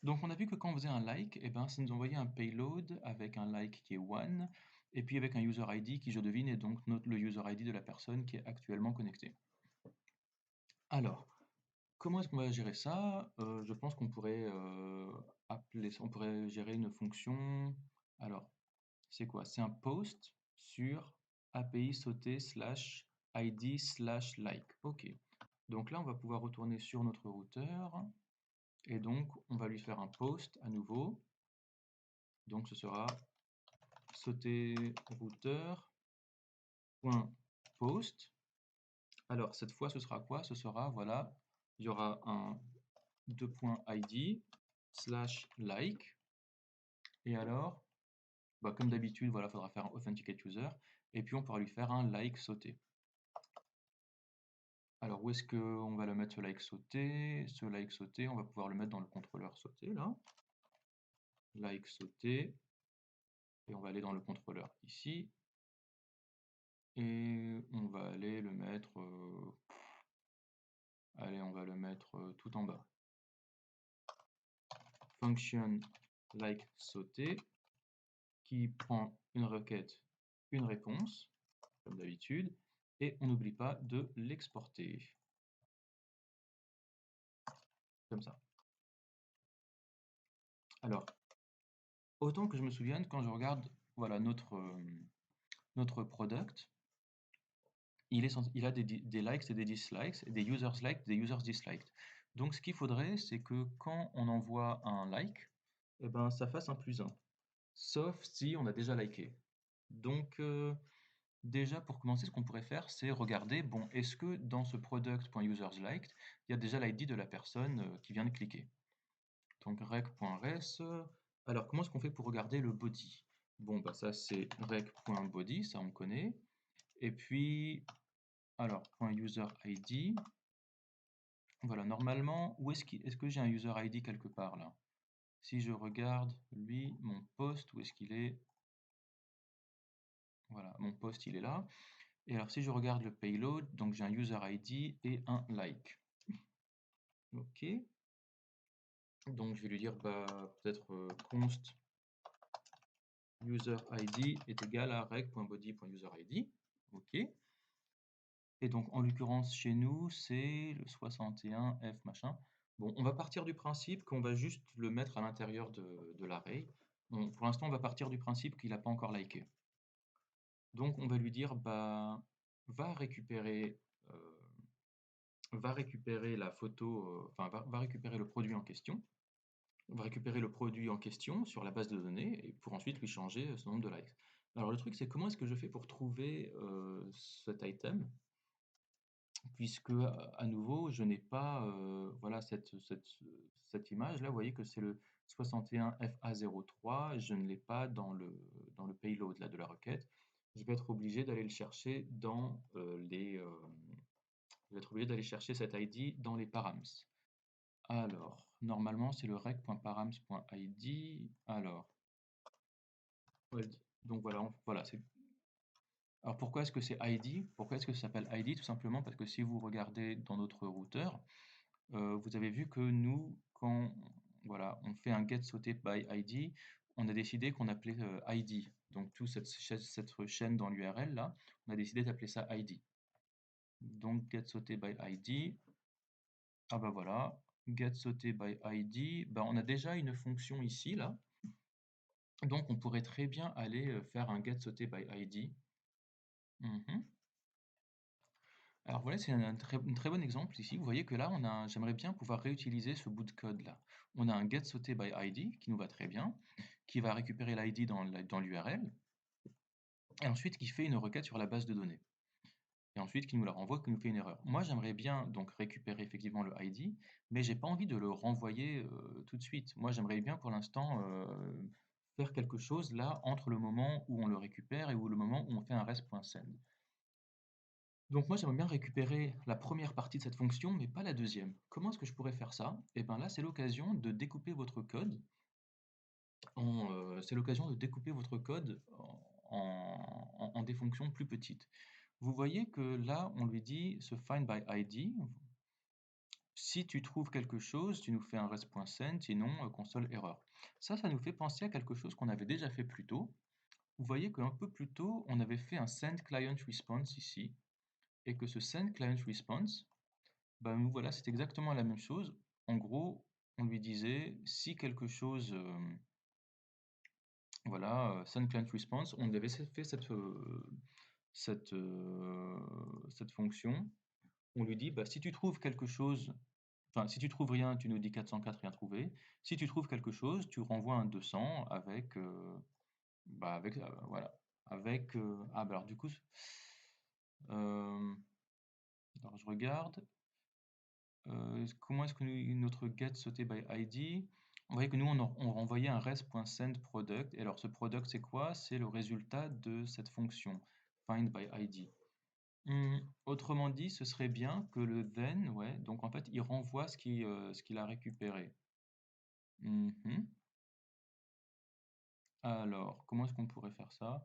Donc on a vu que quand on faisait un like, eh ben, ça nous envoyait un payload avec un like qui est one, et puis avec un user ID qui, je devine, est donc le user ID de la personne qui est actuellement connectée. Alors, comment est-ce qu'on va gérer ça? Je pense qu'on pourrait on pourrait gérer une fonction. Alors, c'est quoi? C'est un post sur API sauté slash ID slash like. Ok. Donc là, on va pouvoir retourner sur notre routeur et donc on va lui faire un post à nouveau. Donc ce sera sauter routeur.post. Alors cette fois, ce sera quoi? Ce sera, voilà, il y aura un 2.id slash like. Et alors, bah, comme d'habitude, voilà, il faudra faire un authenticate user. Et puis on pourra lui faire un like sauté. Alors où est-ce qu'on va le mettre ce like sauté? Ce like sauté, on va pouvoir le mettre dans le contrôleur sauté là. Like sauté. Et on va aller dans le contrôleur ici. Et on va aller le mettre. Allez, on va le mettre tout en bas. Function like sauté qui prend une requête, une réponse, comme d'habitude, et on n'oublie pas de l'exporter. Comme ça. Alors, autant que je me souvienne, quand je regarde voilà, notre product, il a des likes et des dislikes, et des users liked, des users disliked. Donc ce qu'il faudrait, c'est que quand on envoie un like, eh ben, ça fasse un +1. Sauf si on a déjà liké. Donc déjà pour commencer, ce qu'on pourrait faire, c'est regarder, bon, est-ce que dans ce product.usersliked, il y a déjà l'ID de la personne qui vient de cliquer. Donc rec.res. Alors comment est-ce qu'on fait pour regarder le body? Bon, bah ça c'est rec.body, ça on connaît. Et puis, alors, .user_id. Voilà, normalement, est-ce que j'ai un user ID quelque part là? Si je regarde, lui, mon post, où est-ce qu'il est? Voilà, mon post, il est là. Et alors, si je regarde le payload, donc j'ai un user ID et un like. Ok. Donc, je vais lui dire, bah, peut-être const user ID est égal à rec.body.user_id. Ok. Et donc, en l'occurrence, chez nous, c'est le 61F machin. Bon, on va partir du principe qu'on va juste le mettre à l'intérieur de l'array. Pour l'instant, on va partir du principe qu'il n'a pas encore liké. Donc, on va lui dire, bah, va récupérer, la photo, enfin, va récupérer le produit en question. On va récupérer le produit en question sur la base de données et pour ensuite lui changer ce nombre de likes. Alors, le truc, c'est comment est-ce que je fais pour trouver cet item? Puisque à nouveau, je n'ai pas voilà, cette image-là. Vous voyez que c'est le 61FA03. Je ne l'ai pas dans le payload là, de la requête. Je vais être obligé d'aller le chercher dans je vais être obligé d'aller chercher cet ID dans les params. Alors, normalement, c'est le rec.params.id. Alors, donc voilà, voilà, c'est. Alors pourquoi est-ce que c'est ID? Pourquoi est-ce que ça s'appelle ID? Tout simplement parce que si vous regardez dans notre routeur, vous avez vu que nous, quand voilà, on fait un get sauté by ID, on a décidé qu'on appelait ID. Donc toute cette chaîne dans l'URL là, on a décidé d'appeler ça ID. Donc get sauté by ID. Ah bah voilà, get sauté by ID. Bah, on a déjà une fonction ici là. Donc on pourrait très bien aller faire un get sauté by ID. Mhm. Alors voilà, c'est un très bon exemple ici. Vous voyez que là, j'aimerais bien pouvoir réutiliser ce bout de code là. On a un get sauté by ID qui nous va très bien, qui va récupérer l'ID dans l'URL, et ensuite qui fait une requête sur la base de données. Et ensuite qui nous la renvoie, qui nous fait une erreur. Moi, j'aimerais bien donc récupérer effectivement le ID, mais j'ai pas envie de le renvoyer tout de suite. Moi, j'aimerais bien pour l'instant faire quelque chose là entre le moment où on le récupère et le moment où on fait un rest.send. Donc moi, j'aimerais bien récupérer la première partie de cette fonction, mais pas la deuxième. Comment est-ce que je pourrais faire ça? Et bien là, c'est l'occasion de découper votre code c'est l'occasion de découper votre code en des fonctions plus petites. Vous voyez que là, on lui dit ce find by ID. si tu trouves quelque chose, tu nous fais un res.send, sinon console erreur. Ça nous fait penser à quelque chose qu'on avait déjà fait plus tôt. Vous voyez qu'un peu plus tôt, on avait fait un send client response ici, et que ce send client response, ben nous voilà, c'est exactement la même chose. En gros, on lui disait si quelque chose, voilà, send client response, on avait fait cette, cette fonction. On lui dit, bah, si tu trouves quelque chose, enfin, si tu trouves rien, tu nous dis 404, rien trouvé. Si tu trouves quelque chose, tu renvoies un 200 avec, voilà, avec, ah, bah, alors du coup, euh, alors je regarde, comment est-ce que notre get sauté by ID, on voyait que nous, on renvoyait un res.sendProduct, et alors ce product, c'est quoi? C'est le résultat de cette fonction, find by ID. Autrement dit, ce serait bien que le then, ouais, donc en fait, il renvoie ce qu'il a récupéré. Mhm. Alors, comment est-ce qu'on pourrait faire ça?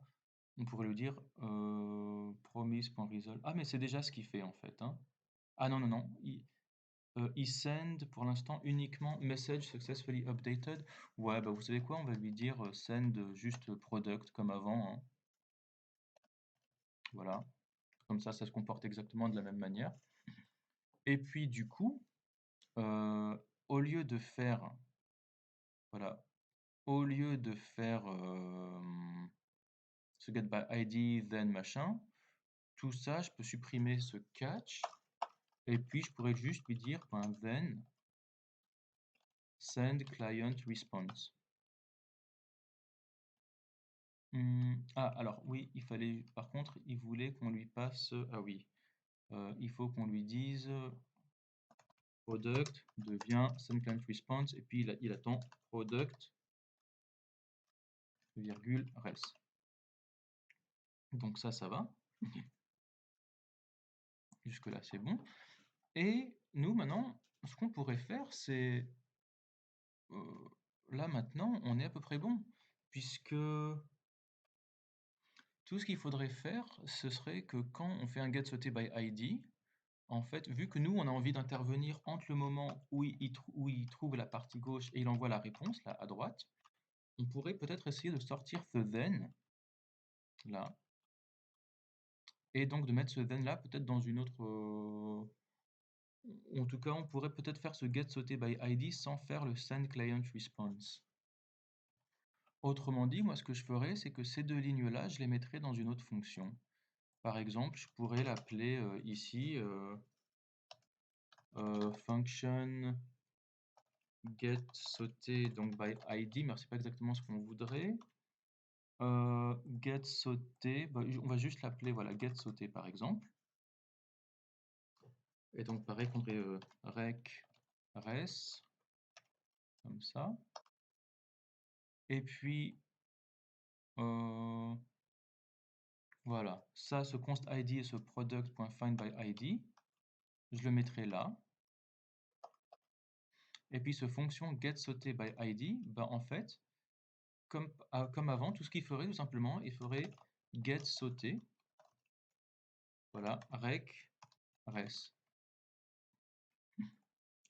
On pourrait lui dire promise.result. Ah, mais c'est déjà ce qu'il fait en fait, hein. Ah non, non, non. Il send pour l'instant uniquement message successfully updated. Ouais, bah vous savez quoi? On va lui dire send juste product comme avant, hein. Voilà. Comme ça se comporte exactement de la même manière. Et puis du coup, au lieu de faire, voilà, au lieu de faire ce get by ID, then machin, tout ça, je peux supprimer ce catch, et puis je pourrais juste lui dire then send client response. Ah, alors oui, il fallait, par contre, il voulait qu'on lui passe, ah oui, il faut qu'on lui dise product devient send client response, et puis il attend product, virgule, res. Donc ça va. Jusque-là, c'est bon. Et nous, maintenant, ce qu'on pourrait faire, c'est... là, maintenant, on est à peu près bon, puisque tout ce qu'il faudrait faire, ce serait que quand on fait un get sauté by ID, en fait, vu que nous, on a envie d'intervenir entre le moment où où il trouve la partie gauche et il envoie la réponse, là, à droite, on pourrait peut-être essayer de sortir ce then, là, et donc de mettre ce then là, peut-être dans une autre... en tout cas, on pourrait peut-être faire ce get sauté by ID sans faire le send client response. Autrement dit, moi, ce que je ferais, c'est que ces deux lignes-là, je les mettrais dans une autre fonction. Par exemple, je pourrais l'appeler ici function get sauté donc by ID, mais c'est pas exactement ce qu'on voudrait. Get sauté, bah, on va juste l'appeler voilà get sauté par exemple. Et donc pareil qu'on dirait rec res comme ça. Et puis voilà, ça, ce const id et ce product.findById, je le mettrai là. Et puis ce fonction getSauté.byId, bah, en fait, comme avant, tout ce qu'il ferait tout simplement, il ferait getSauté, voilà, rec res.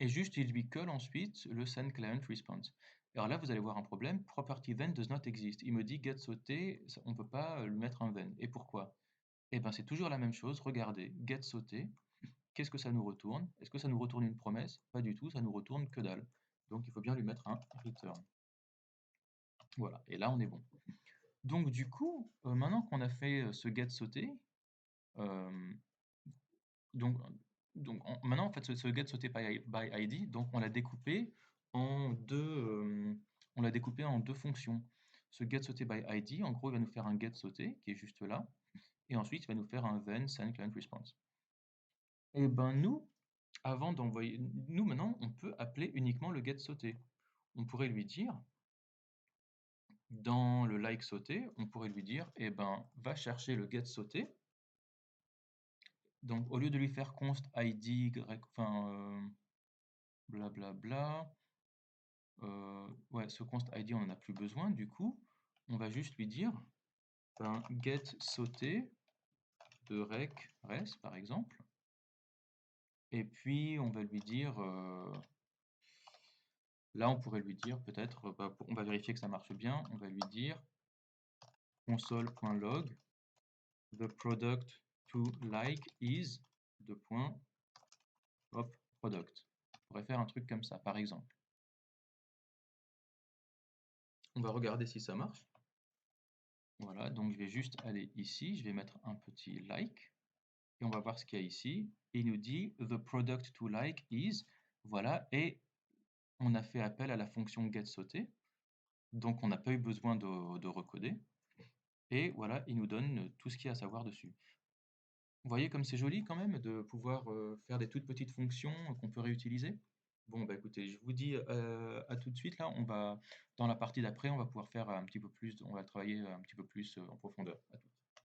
Et juste, il lui colle ensuite le send client response. Alors là, vous allez voir un problème. Property then does not exist. Il me dit get sauté, on ne peut pas lui mettre un then. Et pourquoi? Eh bien, c'est toujours la même chose. Regardez, get sauté, qu'est-ce que ça nous retourne? Est-ce que ça nous retourne une promesse? Pas du tout, ça nous retourne que dalle. Donc, il faut bien lui mettre un return. Voilà, et là, on est bon. Donc, du coup, maintenant qu'on a fait ce get sauté, euh, donc, maintenant, en fait, ce get sauté by ID, donc on l'a découpé en deux fonctions. Ce get sauté by ID, en gros, il va nous faire un get sauté qui est juste là, et ensuite il va nous faire un then send client response. Et ben nous, avant d'envoyer, nous maintenant, on peut appeler uniquement le get sauté. On pourrait lui dire, dans le like sauté, on pourrait lui dire, eh ben, va chercher le get sauté. Donc, au lieu de lui faire const id, enfin, blablabla, ouais, ce const id, on n'en a plus besoin, du coup, on va juste lui dire get sauté de rec res, par exemple. Et puis, on va lui dire, là, on pourrait lui dire peut-être, bah, on va vérifier que ça marche bien, on va lui dire console.log the product to like is, deux points, hop, product. On pourrait faire un truc comme ça, par exemple. On va regarder si ça marche. Voilà, donc je vais juste aller ici, je vais mettre un petit like, et on va voir ce qu'il y a ici. Et il nous dit the product to like is, voilà, et on a fait appel à la fonction getSauté, donc on n'a pas eu besoin de recoder. Et voilà, il nous donne tout ce qu'il y a à savoir dessus. Vous voyez comme c'est joli quand même de pouvoir faire des toutes petites fonctions qu'on peut réutiliser? Bon, bah écoutez, je vous dis à tout de suite là. Dans la partie d'après, on va pouvoir faire un petit peu plus, on va travailler un petit peu plus en profondeur. À tout.